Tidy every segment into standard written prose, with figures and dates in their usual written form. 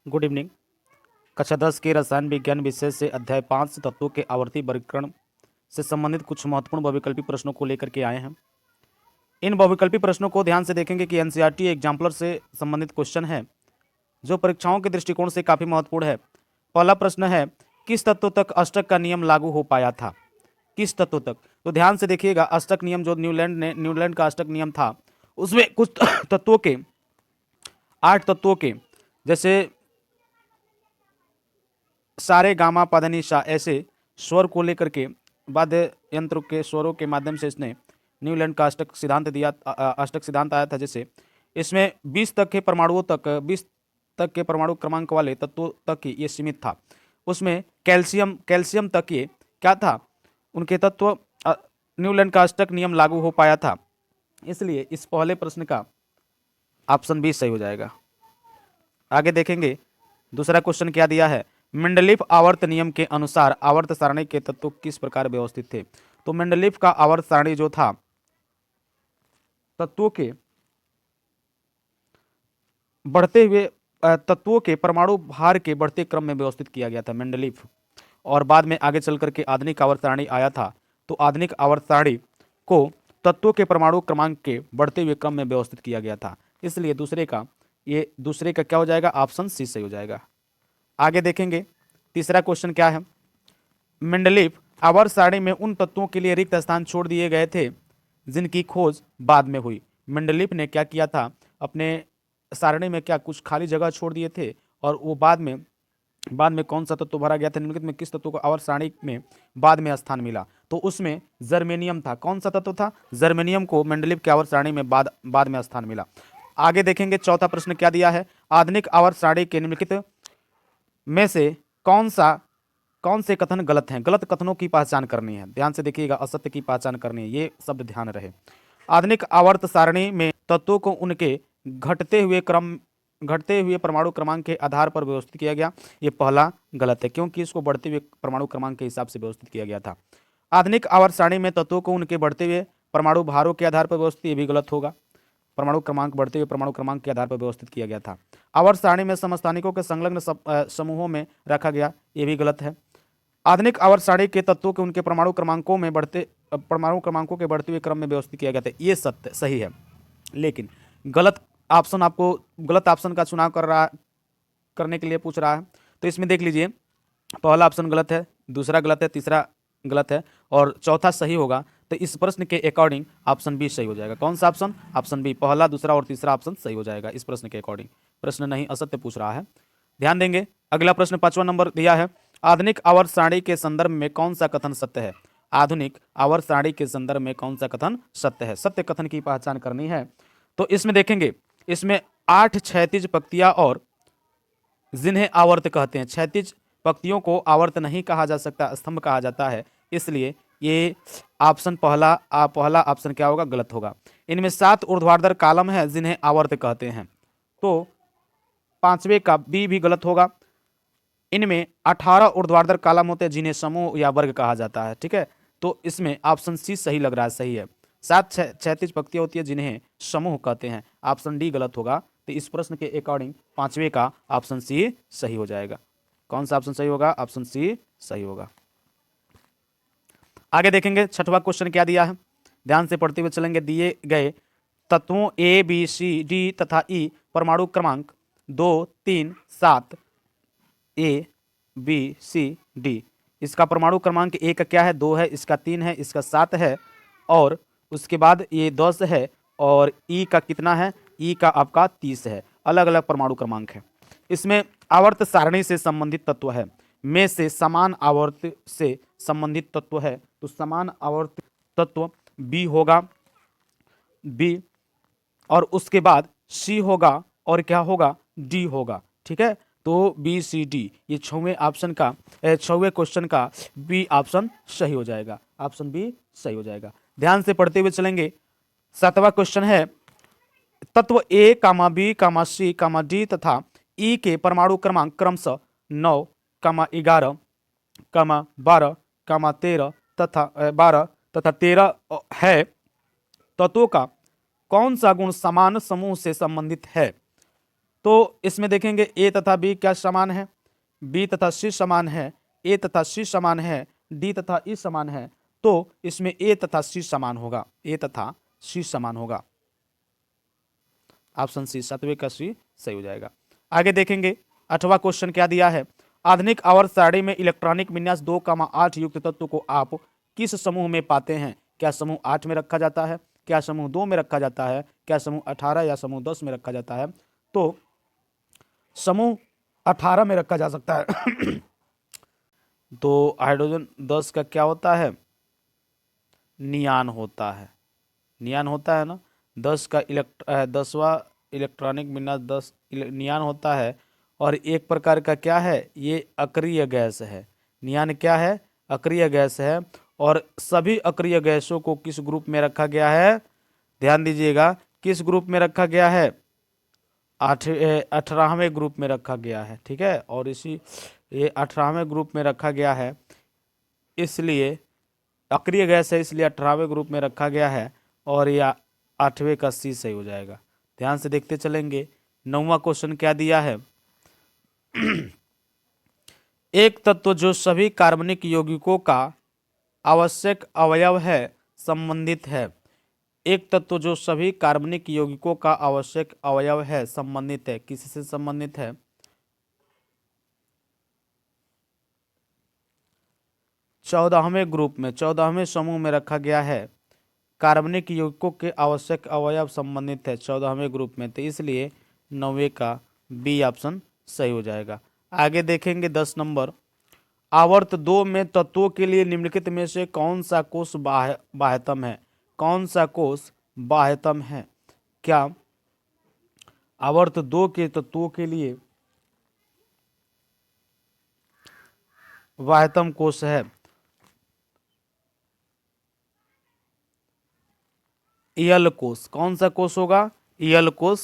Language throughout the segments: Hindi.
Good evening. कक्षा 10 के रसायन विज्ञान विषय से अध्याय 5 तत्वों के आवर्ती वर्गीकरण से संबंधित कुछ महत्वपूर्ण बहुविकल्पी प्रश्नों को लेकर के आए हैं। इन बहुविकल्पी प्रश्नों को ध्यान से देखेंगे कि एनसीईआरटी एग्जाम्पलर से संबंधित क्वेश्चन है जो परीक्षाओं के दृष्टिकोण से काफी महत्वपूर्ण है। पहला प्रश्न है, किस तत्व तक अष्टक का नियम लागू हो पाया था? किस तत्व तक? तो ध्यान से देखिएगा, अष्टक नियम जो न्यूलैंड का अष्टक नियम था, उसमें कुछ तत्वों के 8 तत्वों के, जैसे सारे गामा पाधनी सा, ऐसे स्वर को लेकर के वाद्य यंत्र के स्वरों के माध्यम से इसने न्यूलैंड का अष्टक सिद्धांत दिया। अष्टक सिद्धांत आया था, जैसे इसमें 20 तक के परमाणुओं तक 20 तक के परमाणु क्रमांक वाले तत्वों तक ही ये सीमित था। उसमें कैल्शियम तक ये क्या था, उनके तत्व न्यूलैंड का अष्टक नियम लागू हो पाया था। इसलिए इस पहले प्रश्न का ऑप्शन बी सही हो जाएगा। आगे देखेंगे, दूसरा क्वेश्चन क्या दिया है, मेंडलीफ आवर्त नियम के अनुसार आवर्त सारणी के तत्व किस प्रकार व्यवस्थित थे? तो मेंडलीफ का आवर्त सारणी जो था, तत्वों के बढ़ते हुए तत्वों के परमाणु भार के बढ़ते क्रम में व्यवस्थित किया गया था मेंडलीफ। और बाद में आगे चल करके आधुनिक आवर्त सारणी आया था, तो आधुनिक आवर्त सारणी को तत्वों के परमाणु क्रमांक के बढ़ते हुए क्रम में व्यवस्थित किया गया था। इसलिए दूसरे का क्या हो जाएगा, ऑप्शन सी सही हो जाएगा। आगे देखेंगे, तीसरा क्वेश्चन क्या है, मेंडलीफ आवर्त सारणी में उन तत्वों के लिए रिक्त स्थान छोड़ दिए गए थे जिनकी खोज बाद में हुई। मेंडलीफ ने क्या किया था, अपने सारणी में क्या कुछ खाली जगह छोड़ दिए थे, और वो बाद में कौन सा तत्व भरा गया था, निम्नलिखित में किस तत्व को आवर्त सारणी में बाद में स्थान मिला? तो उसमें जर्मेनियम था। कौन सा तत्व था? जर्मेनियम को मेंडलीफ के आवर्त सारणी में बाद में स्थान मिला। आगे देखेंगे, चौथा प्रश्न क्या दिया है, आधुनिक आवर्त सारणी के निम्नलिखित में से कौन से कथन गलत हैं? गलत कथनों की पहचान करनी है। ध्यान से देखिएगा, असत्य की पहचान करनी है, ये शब्द ध्यान रहे। आधुनिक आवर्त सारणी में तत्वों को उनके घटते हुए परमाणु क्रमांक के आधार पर व्यवस्थित किया गया। ये पहला गलत है, क्योंकि इसको बढ़ते हुए परमाणु क्रमांक के हिसाब से व्यवस्थित किया गया था। आधुनिक आवर्त सारणी में तत्वों को उनके बढ़ते हुए परमाणु भारों के आधार पर व्यवस्थित, ये भी गलत होगा। परमाणु क्रमांक बढ़ते हुए परमाणु क्रमांक के आधार पर व्यवस्थित किया गया था। आवर्त सारणी में समस्थानिकों के संलग्न समूहों में रखा गया, ये भी गलत है। आधुनिक आवर्त सारणी के तत्वों के उनके परमाणु क्रमांकों के बढ़ते हुए क्रम में व्यवस्थित किया गया था, ये सत्य सही है। लेकिन गलत ऑप्शन का चुनाव करने के लिए पूछ रहा है, तो इसमें देख लीजिए, पहला ऑप्शन गलत है, दूसरा गलत है, तीसरा गलत है और चौथा सही होगा। तो इस प्रश्न के अकॉर्डिंग ऑप्शन बी सही हो जाएगा। कौन सा ऑप्शन? ऑप्शन बी, पहला, दूसरा और तीसरा ऑप्शन सही हो जाएगा इस प्रश्न के अकॉर्डिंग। प्रश्न नहीं असत्य पूछ रहा है, ध्यान देंगे। अगला प्रश्न 5वां नंबर दिया है, आधुनिक आवर्त सारणी के संदर्भ में कौन सा कथन सत्य है? आधुनिक आवर्त सारणी के संदर्भ में कौन सा कथन सत्य है? सत्य कथन की पहचान करनी है। तो इसमें देखेंगे, इसमें 8 क्षैतिज पंक्तियां और जिन्हें आवर्त कहते हैं। क्षैतिज पंक्तियों को आवर्त नहीं कहा जा सकता, स्तंभ कहा जाता है। इसलिए ये ऑप्शन पहला ऑप्शन क्या होगा, गलत होगा। इनमें 7 ऊर्ध्वाधर कॉलम है जिन्हें आवर्त कहते हैं, तो 5वें का बी भी गलत होगा। इनमें 18 ऊर्ध्वाधर कॉलम होते हैं जिन्हें समूह या वर्ग कहा जाता है, ठीक है। तो इसमें ऑप्शन सी सही लग रहा है, सही है। 7 क्षैतिज पंक्तियां होती है जिन्हें समूह कहते हैं, ऑप्शन डी गलत होगा। तो इस प्रश्न के अकॉर्डिंग 5वें का ऑप्शन सी सही हो जाएगा। कौन सा ऑप्शन सही होगा? ऑप्शन सी सही होगा। आगे देखेंगे, 6वां क्वेश्चन क्या दिया है, ध्यान से पढ़ते हुए चलेंगे। दिए गए तत्वों ए बी सी डी तथा ई परमाणु क्रमांक 2 3 7, ए बी सी डी, इसका परमाणु क्रमांक ए का क्या है, 2 है, इसका 3 है, इसका 7 है, और उसके बाद ये 10 है, और ई का कितना है, ई का आपका 30 है। अलग अलग परमाणु क्रमांक है। इसमें आवर्त सारणी से संबंधित तत्व है, में से समान आवर्त से संबंधित तत्व है, तो समान आवर्त तत्व बी होगा, बी, और उसके बाद सी होगा, और क्या होगा, डी होगा, ठीक है। तो बी सी डी, ये 6वें क्वेश्चन का बी ऑप्शन सही हो जाएगा, ऑप्शन बी सही हो जाएगा। ध्यान से पढ़ते हुए चलेंगे। 7वां क्वेश्चन है, तत्व ए कामा बी कामा सी कामा डी तथा ई के परमाणु क्रमांक क्रमशः 9 11 12 13 तथा 12 तथा 13 है। तत्वों का कौन सा गुण समान समूह से संबंधित है? तो इसमें देखेंगे ए तथा बी क्या समान है, बी तथा सी समान है, ए तथा सी समान है, डी तथा ई समान है, तो इसमें ए तथा सी समान होगा, ए तथा सी समान होगा। ऑप्शन सी, सातवें का सी सही हो जाएगा। आगे देखेंगे 8वां क्वेश्चन क्या दिया है। आधुनिक आवर्त सारणी में इलेक्ट्रॉनिक विन्यास 2,8 युक्त तत्व को आप किस समूह में पाते हैं? क्या समूह 8 में रखा जाता है, क्या समूह 2 में रखा जाता है, क्या समूह 18 या समूह 10 में रखा जाता है? तो समूह 18 में रखा जा सकता है। तो हाइड्रोजन 10 का क्या होता है, नियान होता है, नियान होता है ना। 10वां इलेक्ट्रॉनिक विन्यास 10 नियान होता है। और एक प्रकार का क्या है, ये अक्रिय गैस है। नियान क्या है, अक्रिय गैस है। और सभी अक्रिय गैसों को किस ग्रुप में रखा गया है, ध्यान दीजिएगा, किस ग्रुप में रखा गया है, 18वें ग्रुप में रखा गया है। ठीक है, और इसी ये 18वें ग्रुप में रखा गया है, इसलिए अक्रिय गैस है, इसलिए 18वें ग्रुप में रखा गया है। और यह 8वें का सी सही हो जाएगा। ध्यान से देखते चलेंगे। 9वां क्वेश्चन क्या दिया है। एक तत्व जो सभी कार्बनिक यौगिकों का आवश्यक अवयव है, संबंधित है। एक तत्व जो सभी कार्बनिक यौगिकों का आवश्यक अवयव है, संबंधित है, किससे संबंधित है? 14वें ग्रुप में, 14वें समूह में रखा गया है। कार्बनिक यौगिकों के आवश्यक अवयव संबंधित है 14वें ग्रुप में, तो इसलिए 9वें का बी ऑप्शन सही हो जाएगा। आगे देखेंगे 10 नंबर। आवर्त 2 में तत्वों के लिए निम्नलिखित में से कौन सा कोष बाह्यतम है? कौन सा कोष बाह्यतम है? क्या आवर्त 2 के तत्वों के लिए बाह्यतम कोष है? यल कोष। कौन सा कोष होगा? यल कोष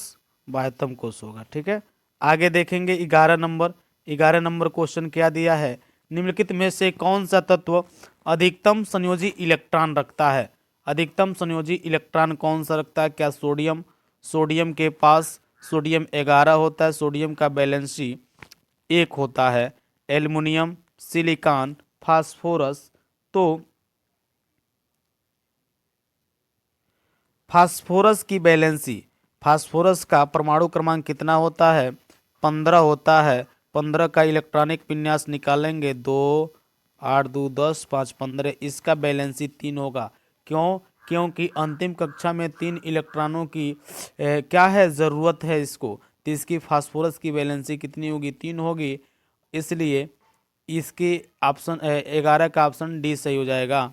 बाह्यतम कोष होगा। ठीक है, आगे देखेंगे 11 नंबर। 11 नंबर क्वेश्चन क्या दिया है। निम्नलिखित में से कौन सा तत्व अधिकतम संयोजी इलेक्ट्रॉन रखता है? अधिकतम संयोजी इलेक्ट्रॉन कौन सा रखता है? क्या सोडियम? सोडियम के पास सोडियम 11 होता है, सोडियम का वैलेंसी 1 होता है। Aluminium, silicon, phosphorus. तो फास्फोरस की वैलेंसी, फास्फोरस का परमाणु क्रमांक कितना होता है? 15 होता है। 15 का इलेक्ट्रॉनिक विन्यास निकालेंगे, 2 8 2 10 5 15, इसका वैलेंसी 3 होगा। क्यों? क्योंकि अंतिम कक्षा में 3 इलेक्ट्रॉनों की क्या है, ज़रूरत है इसको, तो इसकी फास्फोरस की वैलेंसी कितनी होगी? 3 होगी। इसलिए इसके ऑप्शन 11 का ऑप्शन डी सही हो जाएगा।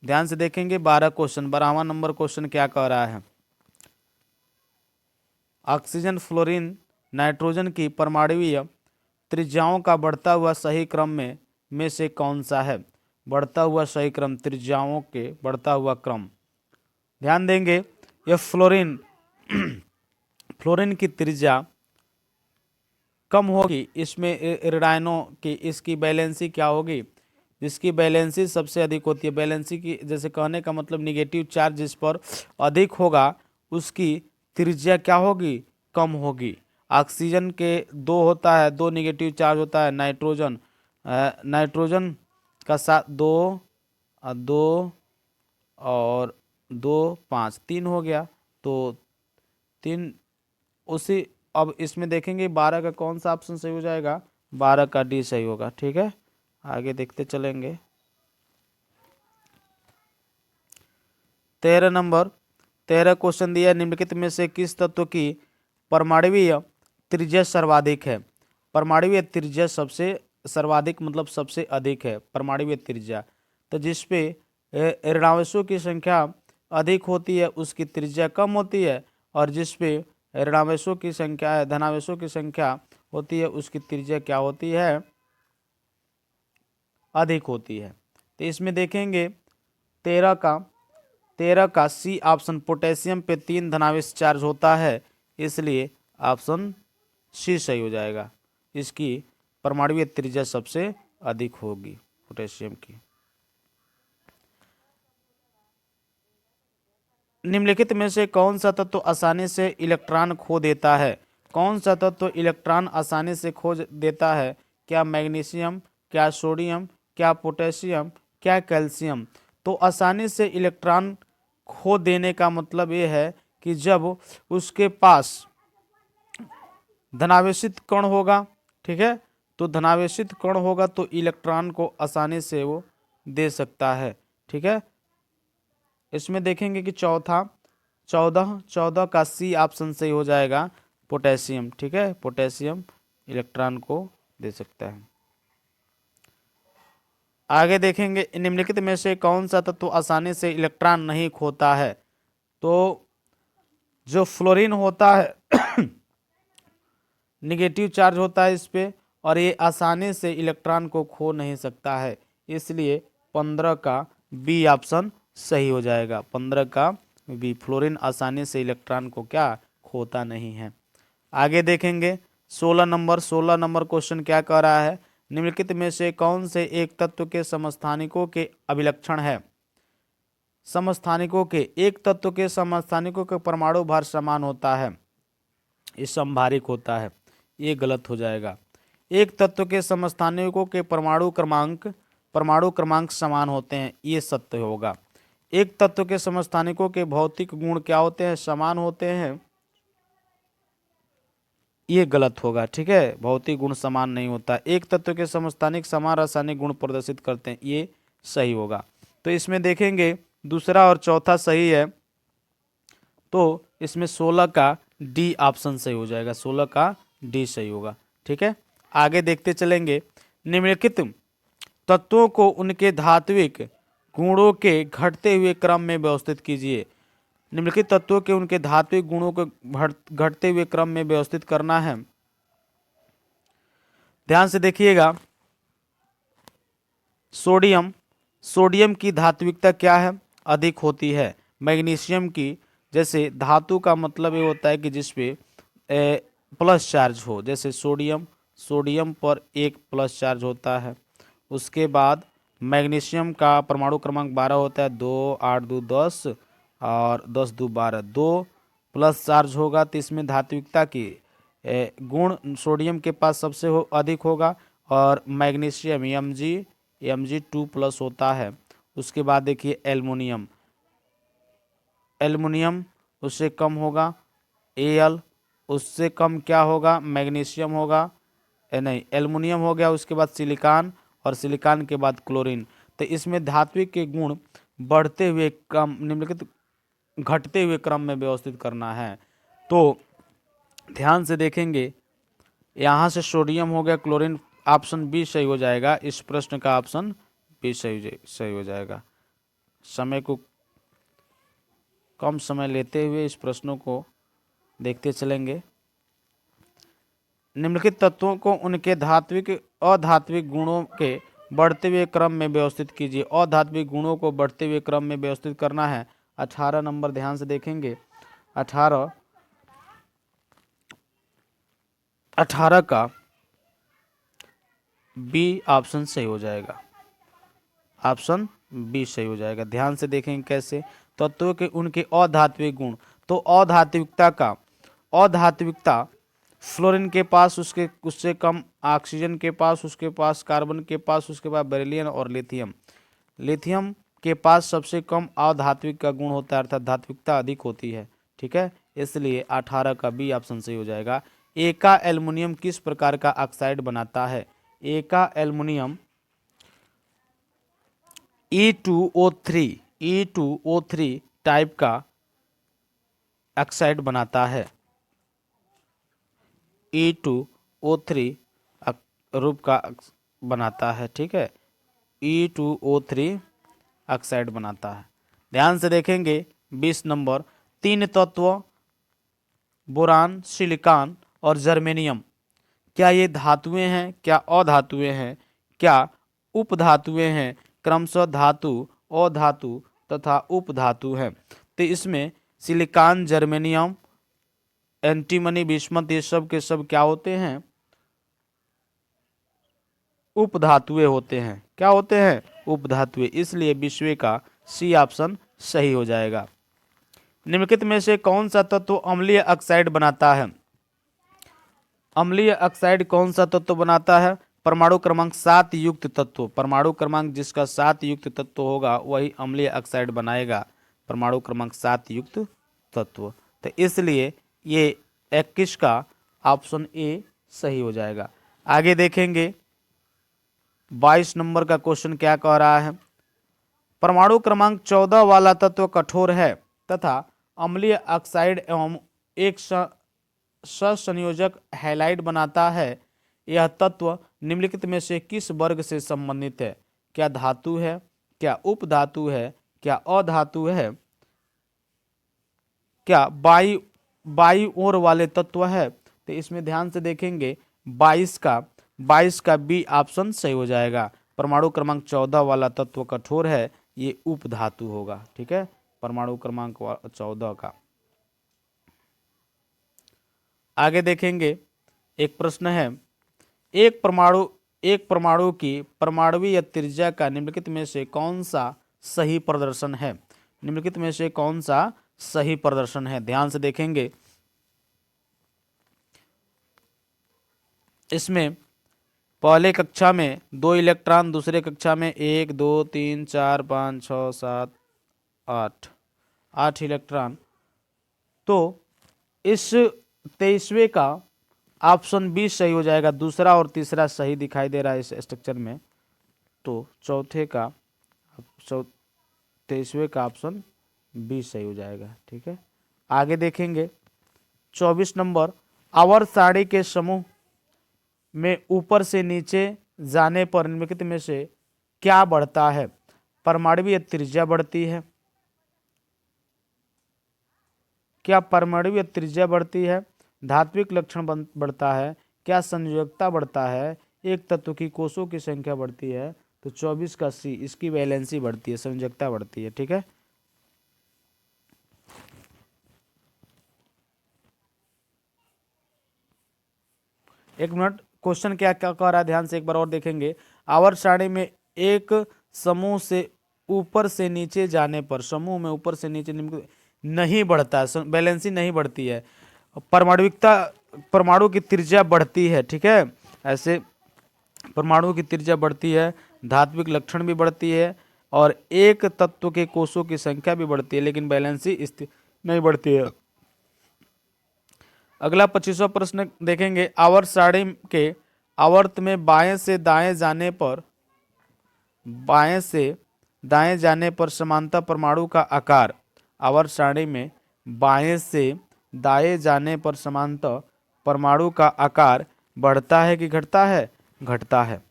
ध्यान से देखेंगे 12 क्वेश्चन। 12वां नंबर क्वेश्चन क्या कह रहा है। ऑक्सीजन, फ्लोरीन, नाइट्रोजन की परमाणुीय त्रिज्याओं का बढ़ता हुआ सही क्रम में से कौन सा है? बढ़ता हुआ सही क्रम, त्रिज्याओं के बढ़ता हुआ क्रम। ध्यान देंगे, यह फ्लोरीन फ्लोरीन की त्रिज्या कम होगी, इसमें इराइनो की इसकी बैलेंसी क्या होगी? जिसकी बैलेंसी सबसे अधिक होती है, बैलेंसी की जैसे कहने का मतलब निगेटिव चार्ज जिस पर अधिक होगा उसकी त्रिज्या क्या होगी? कम होगी। ऑक्सीजन के 2 होता है, 2 निगेटिव चार्ज होता है। नाइट्रोजन नाइट्रोजन का 2 2 और 2 5 3 हो गया, तो 3 उसी। अब इसमें देखेंगे 12 का कौन सा ऑप्शन सही हो जाएगा? 12 का डी सही होगा। ठीक है, आगे देखते चलेंगे। 13 नंबर। 13 क्वेश्चन दिया, निम्नलिखित में से किस तत्व की परमाणुीय त्रिज्या सर्वाधिक है? परमाणुीय त्रिज्या सबसे सर्वाधिक मतलब सबसे अधिक है परमाणुीय त्रिज्या। तो जिसपे ऋणावेशों की संख्या अधिक होती है उसकी त्रिज्या कम होती है, और जिसपे ऋणावेशों की संख्या है, धनावेशों की संख्या होती है, उसकी त्रिज्या क्या होती है? अधिक होती है। तो इसमें देखेंगे 13 का सी ऑप्शन, पोटेशियम पे 3 धनावेश चार्ज होता है, इसलिए ऑप्शन सी सही हो जाएगा। इसकी परमाणुीय त्रिज्या सबसे अधिक होगी पोटेशियम की। निम्नलिखित में से कौन सा तत्व आसानी से इलेक्ट्रॉन खो देता है? कौन सा तत्व इलेक्ट्रॉन आसानी से खो देता है? क्या मैग्नीशियम, क्या सोडियम, क्या पोटेशियम, क्या कैल्शियम? तो आसानी से इलेक्ट्रॉन खो देने का मतलब ये है कि जब उसके पास धनावेशित कण होगा, ठीक है, तो धनावेशित कण होगा तो इलेक्ट्रॉन को आसानी से वो दे सकता है, ठीक है। इसमें देखेंगे कि चौथा 14 का सी ऑप्शन सही हो जाएगा, पोटेशियम, ठीक है, पोटेशियम इलेक्ट्रॉन को दे सकता है। आगे देखेंगे निम्नलिखित में से कौन सा तत्व आसानी से इलेक्ट्रॉन नहीं खोता है? तो जो फ्लोरीन होता है निगेटिव चार्ज होता है इस पे और ये आसानी से इलेक्ट्रॉन को खो नहीं सकता है, इसलिए 15 का बी ऑप्शन सही हो जाएगा। 15 का बी, फ्लोरीन आसानी से इलेक्ट्रॉन को क्या खोता नहीं है। आगे देखेंगे 16 नंबर क्वेश्चन क्या कह रहा है? निम्नलिखित में से कौन से एक तत्व के समस्थानिकों के अभिलक्षण है? समस्थानिकों के, एक तत्व के समस्थानिकों के परमाणु भार समान होता है, ये समभारिक होता है, ये गलत हो जाएगा। एक तत्व के समस्थानिकों के परमाणु क्रमांक समान होते हैं, ये सत्य होगा। एक तत्व के समस्थानिकों के भौतिक गुण क्या होते हैं? समान होते हैं, ये गलत होगा, ठीक है, भौतिक गुण समान नहीं होता। एक तत्व के समस्थानिक समान रासायनिक गुण प्रदर्शित करते हैं, ये सही होगा। तो इसमें देखेंगे दूसरा और चौथा सही है, तो इसमें 16 का डी ऑप्शन सही हो जाएगा, 16 का डी सही होगा, ठीक है। आगे देखते चलेंगे, निम्नलिखित तत्वों को उनके धात्विक गुणों के घटते हुए क्रम में व्यवस्थित कीजिए। निम्नलिखित तत्वों के उनके धात्विक गुणों को घटते हुए क्रम में व्यवस्थित करना है। ध्यान से देखिएगा, सोडियम की धात्विकता क्या है? अधिक होती है। मैग्नीशियम की, जैसे धातु का मतलब ये होता है कि जिसपे प्लस चार्ज हो, जैसे सोडियम पर एक प्लस चार्ज होता है। उसके बाद मैग्नीशियम का परमाणु क्रमांक 12 होता है, 2 8 2 10 और 10 2 12, 2 प्लस चार्ज होगा, तो इसमें धात्विकता की गुण सोडियम के पास सबसे अधिक होगा और मैग्नीशियम Mg2+ होता है। उसके बाद देखिए एल्युमिनियम उससे कम होगा, Al उससे कम क्या होगा? मैग्नीशियम होगा, नहीं एल्युमिनियम हो गया। उसके बाद सिलिकॉन और सिलिकॉन के बाद क्लोरीन। तो इसमें धात्विक के गुण बढ़ते हुए क्रम, निम्नलिखित घटते हुए क्रम में व्यवस्थित करना है। तो ध्यान से देखेंगे, यहाँ से सोडियम हो गया, क्लोरीन, ऑप्शन बी सही हो जाएगा। इस प्रश्न का ऑप्शन बी सही हो जाएगा। समय को कम समय लेते हुए इस प्रश्नों को देखते चलेंगे। निम्नलिखित तत्वों को उनके धात्विक अधात्विक गुणों के बढ़ते हुए क्रम में व्यवस्थित कीजिए। अधात्विक गुणों को बढ़ते हुए क्रम में व्यवस्थित करना है। 18 नंबर ध्यान से देखेंगे, 18 का बी ऑप्शन सही हो जाएगा, ऑप्शन बी सही हो जाएगा। ध्यान से देखेंगे कैसे, तत्वों के उनके अधात्विक गुण, तो अधात्विकता फ्लोरीन के पास उससे कम, ऑक्सीजन के पास, उसके पास कार्बन के पास, उसके बाद बेरिलियम और लिथियम के पास सबसे कम अधात्विक का गुण होता है, अर्थात धात्विकता अधिक होती है, ठीक है, इसलिए 18 का बी ऑप्शन सही हो जाएगा। एका एल्युमिनियम किस प्रकार का ऑक्साइड बनाता है? एका एल्युमिनियम E2O3 टाइप का ऑक्साइड बनाता है, E2O3 रूप का बनाता है, ठीक है, E2O3 ऑक्साइड बनाता है। ध्यान से देखेंगे 20 नंबर, 3 तत्व बोरान, सिलिकॉन और जर्मेनियम, क्या ये धातुएं हैं, क्या अधातुएं हैं, क्या उपधातुएं हैं? क्रमशः धातु, अधातु तथा उपधातु हैं। तो इसमें सिलिकॉन, जर्मेनियम, एंटीमनी, बिस्मथ, ये सब के सब क्या होते हैं? उपधातुएं होते हैं। क्या होते हैं? उपधातुएं, इसलिए विश्व का सी ऑप्शन सही हो जाएगा। निम्नलिखित में से कौन सा तत्व अम्लीय ऑक्साइड बनाता है? अम्लीय ऑक्साइड कौन सा तत्व बनाता है? परमाणु क्रमांक 7 युक्त तत्व। परमाणु क्रमांक जिसका 7 युक्त तत्व होगा वही अम्लीय ऑक्साइड बनाएगा। परमाणु क्रमांक 7 युक्त तत्व। तो इसलिए ये 21 का ऑप्शन ए सही हो जाएगा। आगे देखेंगे 22 नंबर का क्वेश्चन क्या कह रहा है। परमाणु क्रमांक 14 वाला तत्व कठोर है तथा अम्लीय ऑक्साइड एवं एक सहसंयोजक हैलाइड बनाता है। यह तत्व निम्नलिखित में से किस वर्ग से संबंधित है? क्या धातु है, क्या उपधातु है, क्या अधातु है, क्या बाई ओर वाले तत्व है? तो इसमें ध्यान से देखेंगे 22 का बी ऑप्शन सही हो जाएगा। परमाणु क्रमांक 14 वाला तत्व कठोर है, ये उपधातु होगा। ठीक है, परमाणु क्रमांक 14 का। आगे देखेंगे एक प्रश्न है, एक परमाणु की परमाणुवीय त्रिज्या का निम्नलिखित में से कौन सा सही प्रदर्शन है? निम्नलिखित में से कौन सा सही प्रदर्शन है? ध्यान से देखेंगे इसमें पहले कक्षा में 2 इलेक्ट्रॉन, दूसरे कक्षा में 1 2 3 4 5 6 7 8 इलेक्ट्रॉन। तो इस 23वें का ऑप्शन बी सही हो जाएगा। दूसरा और तीसरा सही दिखाई दे रहा है इस स्ट्रक्चर में। तो 23वें का ऑप्शन बी सही हो जाएगा। ठीक है, आगे देखेंगे 24 नंबर, आवर्त सारणी के समूह में ऊपर से नीचे जाने पर निम्नलिखित में से क्या बढ़ता है? परमाणुवीय त्रिज्या बढ़ती है। क्या परमाणुवीय त्रिज्या बढ़ती है? धात्विक लक्षण बढ़ता है? क्या संयोजकता बढ़ता है? एक तत्व की कोषों की संख्या बढ़ती है। तो 24 का सी, इसकी वैलेंसी बढ़ती है, संयोजकता बढ़ती है। ठीक है, एक मिनट, क्वेश्चन क्या क्या कह रहा है ध्यान से एक बार और देखेंगे। आवर्त सारणी में एक समूह से ऊपर से नीचे जाने पर, समूह में ऊपर से नीचे नहीं बढ़ता है, बैलेंसी नहीं बढ़ती है। परमाणु की त्रिज्या बढ़ती है। ठीक है, ऐसे परमाणु की त्रिज्या बढ़ती है, धात्विक लक्षण भी बढ़ती है और एक तत्व के कोषों की संख्या भी बढ़ती है, लेकिन बैलेंसी नहीं बढ़ती है। अगला 25वां प्रश्न देखेंगे। आवर्त सारणी के आवर्त में बाएं से दाएं जाने पर समानता परमाणु का आकार। आवर्त सारणी में बाएं से दाएं जाने पर समानता परमाणु का आकार बढ़ता है कि घटता है? घटता है।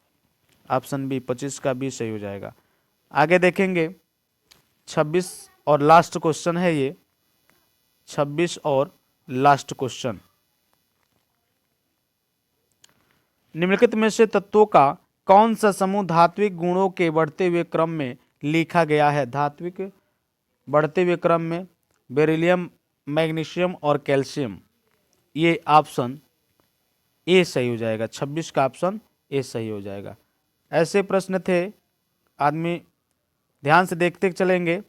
ऑप्शन बी 25 का बी सही हो जाएगा। आगे देखेंगे 26 और लास्ट क्वेश्चन है ये, 26 और लास्ट क्वेश्चन। निम्नलिखित में से तत्वों का कौन सा समूह धात्विक गुणों के बढ़ते हुए क्रम में लिखा गया है? धात्विक बढ़ते हुए क्रम में बेरिलियम, मैग्नीशियम और कैल्शियम। ये ऑप्शन ए सही हो जाएगा। 26 का ऑप्शन ए सही हो जाएगा। ऐसे प्रश्न थे, आदमी ध्यान से देखते चलेंगे।